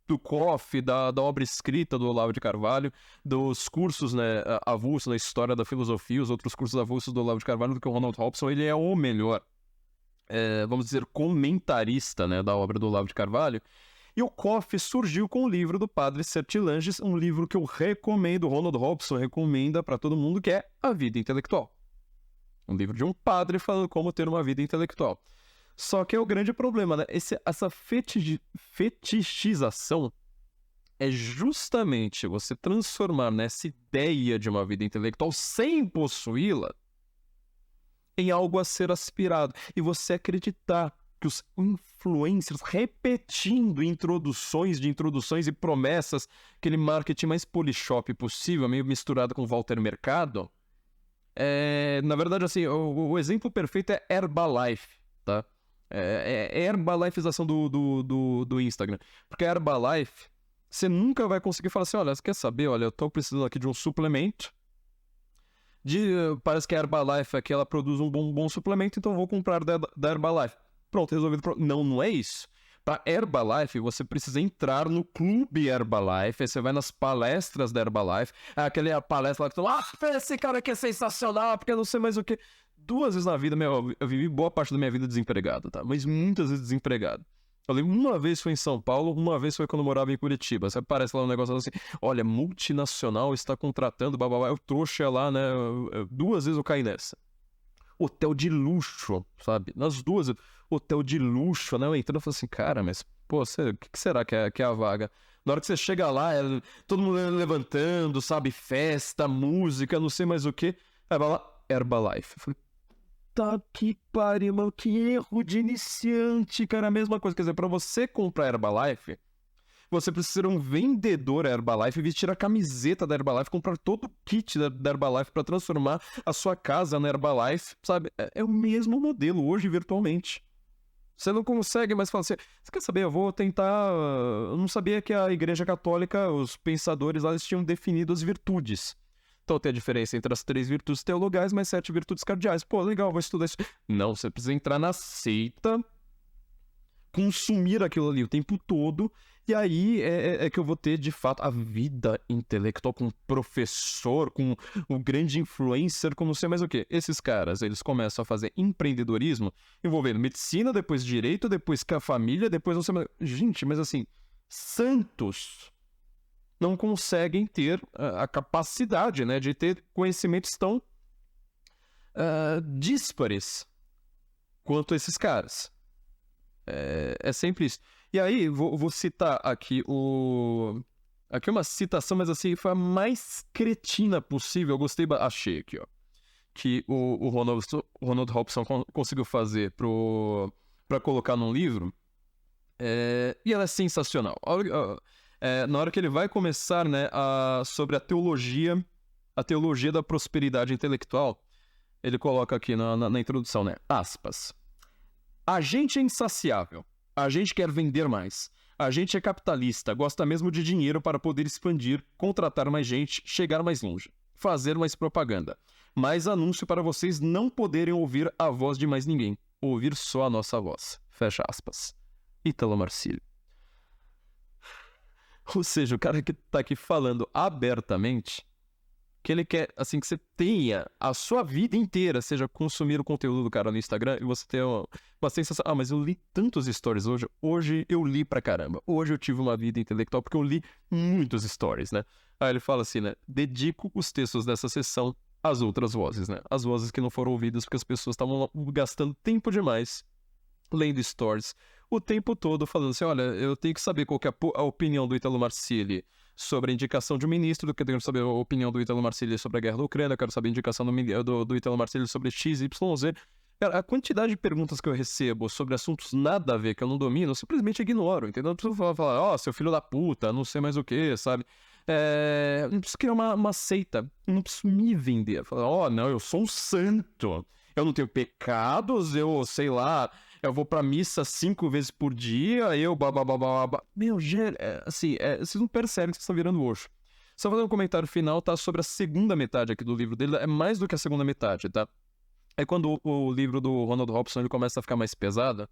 do COF, da obra escrita do Olavo de Carvalho, dos cursos, né, avulsos na história da filosofia, os outros cursos avulsos do Olavo de Carvalho, do que o Ronald Robson. Ele é o melhor, vamos dizer, comentarista, né, da obra do Olavo de Carvalho. E o COF surgiu com o livro do padre Sertilanges, um livro que eu recomendo, o Ronald Robson recomenda para todo mundo, que é A Vida Intelectual. Um livro de um padre falando como ter uma vida intelectual. Só que é o grande problema, né? Essa fetichização é justamente você transformar nessa ideia de uma vida intelectual sem possuí-la em algo a ser aspirado. E você acreditar que os influencers repetindo introduções e promessas, aquele marketing mais polishop possível, meio misturado com Walter Mercado. Na verdade, assim, o exemplo perfeito é Herbalife, tá? É a Herbalifeização do Instagram. Porque a Herbalife, você nunca vai conseguir falar assim, olha, você quer saber? Olha, eu tô precisando aqui de um suplemento. Parece que a Herbalife aqui, ela produz um bom suplemento, então eu vou comprar da Herbalife. Pronto, resolvido. Não é isso. Para Herbalife, você precisa entrar no clube Herbalife, aí você vai nas palestras da Herbalife, aquela palestra lá que tu esse cara aqui é sensacional, porque eu não sei mais o que. 2 vezes na vida, eu vivi boa parte da minha vida desempregado, tá? Mas muitas vezes desempregado. Eu lembro, uma vez foi em São Paulo, uma vez foi quando eu morava em Curitiba. Você aparece lá um negócio assim, olha, multinacional está contratando, bababá, eu trouxa lá, né? 2 vezes eu caí nessa. Hotel de luxo, sabe? Nas 2, hotel de luxo, né? Eu entrando e falei assim, cara, mas, pô, o que será que é a vaga? Na hora que você chega lá, todo mundo levantando, sabe? Festa, música, não sei mais o que. Aí vai lá, Herbalife. Eu falei, tá que pariu, mano, que erro de iniciante, cara. A mesma coisa, quer dizer, pra você comprar Herbalife, você precisa ser um vendedor Herbalife, vestir a camiseta da Herbalife, comprar todo o kit da Herbalife para transformar a sua casa na Herbalife, sabe? É o mesmo modelo hoje virtualmente. Você não consegue mais falar assim, você quer saber, eu vou tentar... Eu não sabia que a Igreja Católica, os pensadores lá, eles tinham definido as virtudes. Então tem a diferença entre as 3 virtudes teologais mais 7 virtudes cardeais. Pô, legal, vou estudar isso. Não, você precisa entrar na seita, consumir aquilo ali o tempo todo, e aí é que eu vou ter, de fato, a vida intelectual com um professor, com um grande influencer, com não sei mais o quê. Esses caras, eles começam a fazer empreendedorismo, envolvendo medicina, depois direito, depois com a família, depois não sei mais... Gente, mas assim, santos não conseguem ter a capacidade, né, de ter conhecimentos tão díspares quanto esses caras. É sempre isso. E aí, vou citar aqui aqui uma citação, mas assim, foi a mais cretina possível. Eu gostei, achei aqui, ó. Que o Ronald Robson conseguiu fazer pra colocar num livro. E ela é sensacional. Na hora que ele vai começar, né, sobre a teologia da prosperidade intelectual, ele coloca aqui na introdução, né, aspas. A gente é insaciável. A gente quer vender mais. A gente é capitalista, gosta mesmo de dinheiro para poder expandir, contratar mais gente, chegar mais longe, fazer mais propaganda. Mais anúncio para vocês não poderem ouvir a voz de mais ninguém. Ouvir só a nossa voz. Fecha aspas. Ítalo Marcílio. Ou seja, o cara que tá aqui falando abertamente que ele quer, assim, que você tenha a sua vida inteira, seja consumir o conteúdo do cara no Instagram e você ter uma sensação, mas eu li tantos stories hoje eu li pra caramba, hoje eu tive uma vida intelectual porque eu li muitos stories, né? Aí ele fala assim, né, dedico os textos dessa sessão as outras vozes, né? As vozes que não foram ouvidas porque as pessoas estavam gastando tempo demais lendo stories o tempo todo falando assim, olha, eu tenho que saber qual que é a opinião do Ítalo Marcilli sobre a indicação de um ministro, eu quero saber a opinião do Ítalo Marcilli sobre a guerra da Ucrânia, eu quero saber a indicação do Ítalo Marcilli sobre XYZ. Cara, a quantidade de perguntas que eu recebo sobre assuntos nada a ver, que eu não domino, eu simplesmente ignoro, entendeu? Não preciso falar, ó, seu filho da puta, não sei mais o que, sabe? Não preciso criar uma seita, não preciso me vender. Falar, ó, não, eu sou um santo, eu não tenho pecados, eu, sei lá, eu vou pra missa 5 vezes por dia, eu babá. Meu, assim, vocês não percebem que vocês estão virando oxo. Só fazer um comentário final, tá? Sobre a segunda metade aqui do livro dele, é mais do que a segunda metade, tá? É quando o livro do Ronald Robson ele começa a ficar mais pesado,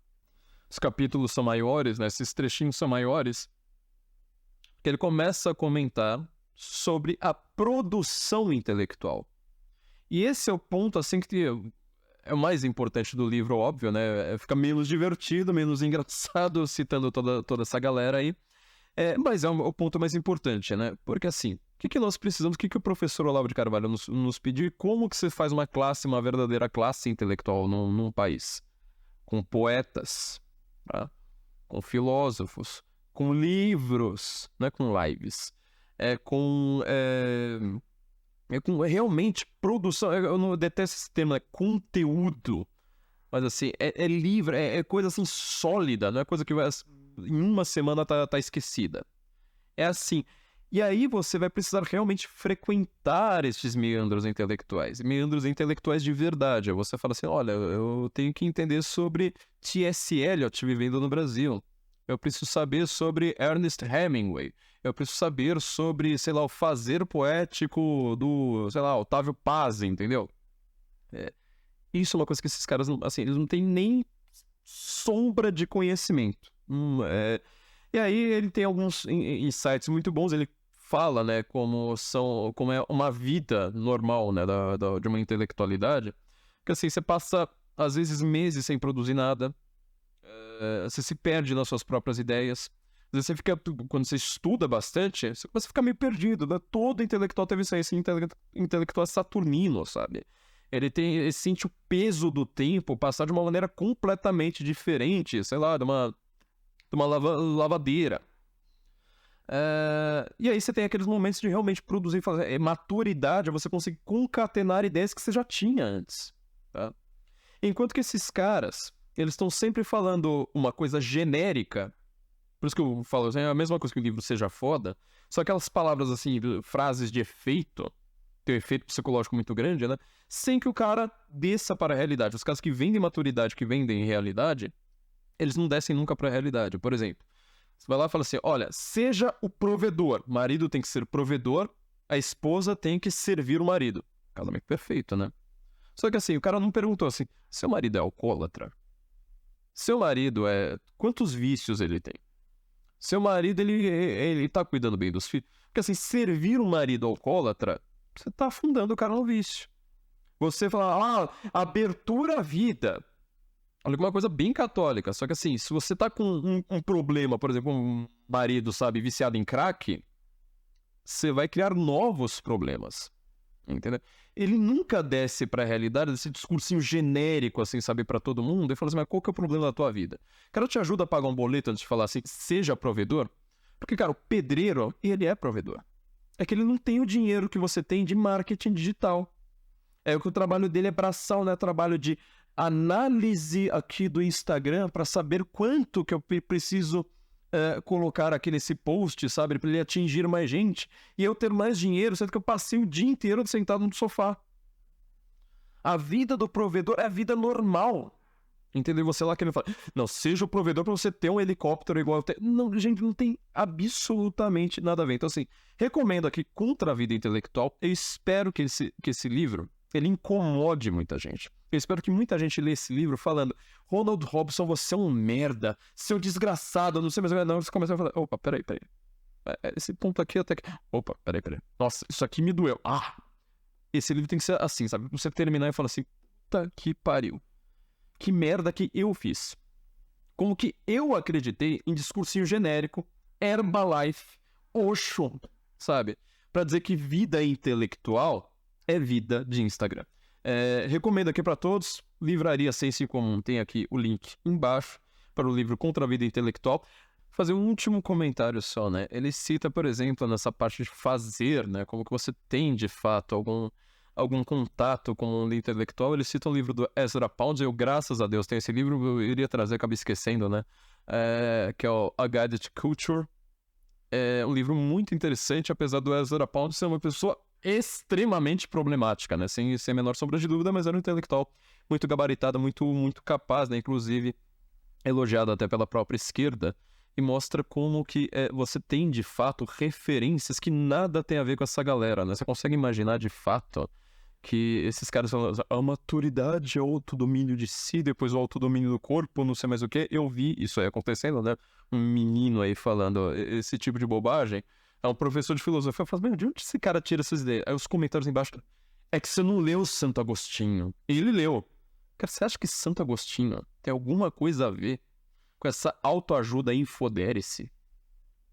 os capítulos são maiores, né? Esses trechinhos são maiores, que ele começa a comentar sobre a produção intelectual. E esse é o ponto, assim, que é o mais importante do livro, óbvio, né? Fica menos divertido, menos engraçado, citando toda essa galera aí. Mas é o ponto mais importante, né? Porque, assim, o que nós precisamos, o que o professor Olavo de Carvalho nos pediu, como que se faz uma classe, uma verdadeira classe intelectual num país? Com poetas, tá? Com filósofos, com livros, não é com lives. Com realmente produção. Eu não detesto esse termo, conteúdo. Mas assim, é livre, é coisa assim sólida, não é coisa que em uma semana tá esquecida. É assim. E aí você vai precisar realmente frequentar estes meandros intelectuais de verdade. Você fala assim, olha, eu tenho que entender sobre T.S. Eliot vivendo no Brasil. Eu preciso saber sobre Ernest Hemingway. Eu preciso saber sobre, sei lá, o fazer poético do, sei lá, Otávio Paz, entendeu? Isso é uma coisa que esses caras, assim, eles não têm nem sombra de conhecimento. E aí ele tem alguns insights muito bons, ele fala, né, como é uma vida normal, né, de uma intelectualidade, que assim, você passa, às vezes, meses sem produzir nada, você se perde nas suas próprias ideias, às vezes você fica, quando você estuda bastante, você começa a ficar meio perdido, né? Todo intelectual teve isso aí, esse intelectual saturnino, sabe? Ele sente o peso do tempo passar de uma maneira completamente diferente, sei lá, de uma lavadeira. E aí você tem aqueles momentos de realmente produzir, fazer maturidade, você conseguir concatenar ideias que você já tinha antes, tá? Enquanto que esses caras, eles estão sempre falando uma coisa genérica, por isso que eu falo, é a mesma coisa que o livro seja foda, só aquelas palavras assim, frases de efeito, tem um efeito psicológico muito grande, né? Sem que o cara desça para a realidade. Os caras que vendem maturidade, que vendem realidade, eles não descem nunca para a realidade. Por exemplo, você vai lá e fala assim, olha, seja o provedor. O marido tem que ser provedor, a esposa tem que servir o marido. Casamento perfeito, né? Só que assim, o cara não perguntou assim, seu marido é alcoólatra? Seu marido quantos vícios ele tem? Seu marido, ele tá cuidando bem dos filhos? Porque assim, servir um marido alcoólatra, você tá afundando o cara no vício. Você fala, abertura à vida. Olha, uma coisa bem católica. Só que assim, se você tá com um problema, por exemplo, um marido, sabe, viciado em crack, você vai criar novos problemas. Entendeu? Ele nunca desce pra realidade desse discursinho genérico, assim, sabe, pra todo mundo, e fala assim, mas qual que é o problema da tua vida? Cara, eu te ajudo a pagar um boleto antes de falar assim, seja provedor? Porque, cara, o pedreiro, ele é provedor. É que ele não tem o dinheiro que você tem de marketing digital. É que o trabalho dele é braçal, né? Trabalho de análise aqui do Instagram para saber quanto que eu preciso colocar aqui nesse post, sabe? Para ele atingir mais gente e eu ter mais dinheiro, sendo que eu passei o dia inteiro sentado no sofá. A vida do provedor é a vida normal. Entendeu? Você lá querendo falar, não, seja o provedor para você ter um helicóptero igual eu tenho. Não, gente, não tem absolutamente nada a ver. Então, assim, recomendo aqui Contra a Vida Intelectual. Eu espero que esse livro, ele incomode muita gente. Eu espero que muita gente lê esse livro falando, Ronald Robson, você é um merda, seu desgraçado, não sei mais. Não, você começa a falar, opa, peraí. Esse ponto aqui até que... Opa, peraí. Nossa, isso aqui me doeu. Esse livro tem que ser assim, sabe? Você terminar e falar assim, puta que pariu. Que merda que eu fiz. Como que eu acreditei em discursinho genérico, Herbalife, Osho, sabe? Pra dizer que vida intelectual é vida de Instagram. Recomendo aqui para todos, Livraria Senso em Comum, tem aqui o link embaixo para o livro Contra a Vida Intelectual. Fazer um último comentário só, né? Ele cita, por exemplo, nessa parte de fazer, né? Como que você tem, de fato, algum contato com o mundo intelectual. Ele cita um livro do Ezra Pound, eu, graças a Deus, tenho esse livro, eu iria trazer, acabei esquecendo, né? Que é o A Guide to Culture. É um livro muito interessante, apesar do Ezra Pound ser uma pessoa extremamente problemática, né? Sem a menor sombra de dúvida, mas era um intelectual muito gabaritado, muito, muito capaz, né? Inclusive, elogiado até pela própria esquerda, e mostra como que você tem, de fato, referências que nada tem a ver com essa galera, né? Você consegue imaginar, de fato, que esses caras falam, a maturidade é o autodomínio de si, depois o autodomínio do corpo, não sei mais o que. Eu vi isso aí acontecendo, né? Um menino aí falando esse tipo de bobagem. É um professor de filosofia. Eu falo, meu, de onde esse cara tira essas ideias? Aí os comentários embaixo, é que você não leu Santo Agostinho. E ele leu. Cara, você acha que Santo Agostinho tem alguma coisa a ver com essa autoajuda infodere-se?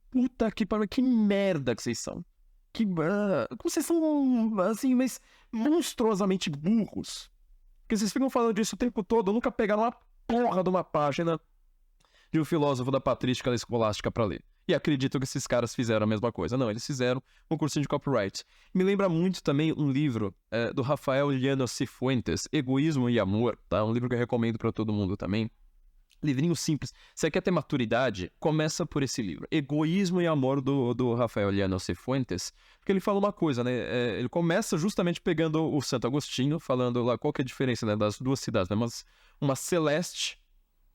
Puta que pariu, que merda que vocês são. Como vocês são, assim, mas monstruosamente burros. Porque vocês ficam falando disso o tempo todo, nunca pegaram uma porra de uma página de um filósofo da patrística da escolástica pra ler. E acredito que esses caras fizeram a mesma coisa. Não, eles fizeram um cursinho de copyright. Me lembra muito também um livro do Rafael Llanos Cifuentes, Egoísmo e Amor, tá? Um livro que eu recomendo pra todo mundo também. Livrinho simples. Você quer ter maturidade? Começa por esse livro. Egoísmo e Amor, do Rafael Llanos Cifuentes. Porque ele fala uma coisa, né? Ele começa justamente pegando o Santo Agostinho, falando lá qual que é a diferença, né, das duas cidades, né? Uma celeste,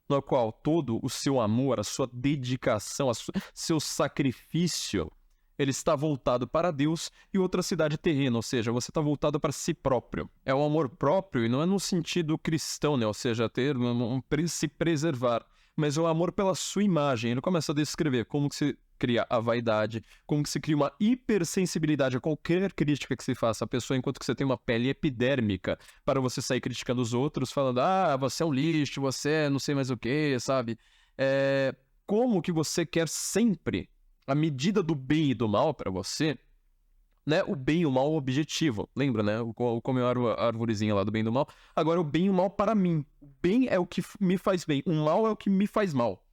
no qual todo o seu amor, a sua dedicação, seu sacrifício, ele está voltado para Deus, e outra cidade terrena, ou seja, você está voltado para si próprio. É o amor próprio, e não é no sentido cristão, né? Ou seja, se preservar, mas é o amor pela sua imagem. Ele começa a descrever como que se cria a vaidade, como que se cria uma hipersensibilidade a qualquer crítica que se faça à pessoa, enquanto que você tem uma pele epidérmica para você sair criticando os outros, falando, você é um lixo, você é não sei mais o que, sabe? Como que você quer sempre a medida do bem e do mal para você, né? O bem e o mal objetivo. Lembra, né? Como a arvorezinha lá do bem e do mal. Agora, o bem e o mal para mim. O bem é o que me faz bem. O mal é o que me faz mal.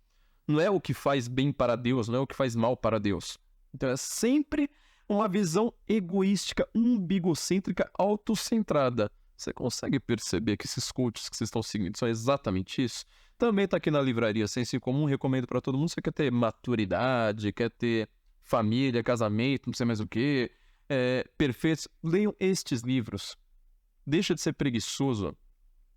Não é o que faz bem para Deus, não é o que faz mal para Deus. Então, é sempre uma visão egoística, umbigocêntrica, autocentrada. Você consegue perceber que esses cultos que vocês estão seguindo são exatamente isso? Também tá aqui na livraria Senso em Comum, recomendo para todo mundo. Você quer ter maturidade, quer ter família, casamento, não sei mais o que, perfeitos. Leiam estes livros. Deixa de ser preguiçoso.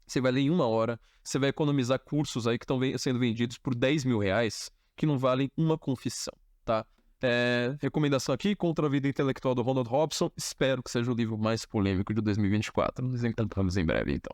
Você vai ler em 1 hora, você vai economizar cursos aí que estão sendo vendidos por R$10.000, que não valem uma confissão, tá? Recomendação aqui, Contra a Vida Intelectual, do Ronald Robson. Espero que seja o livro mais polêmico de 2024. Nos encontramos em breve, então.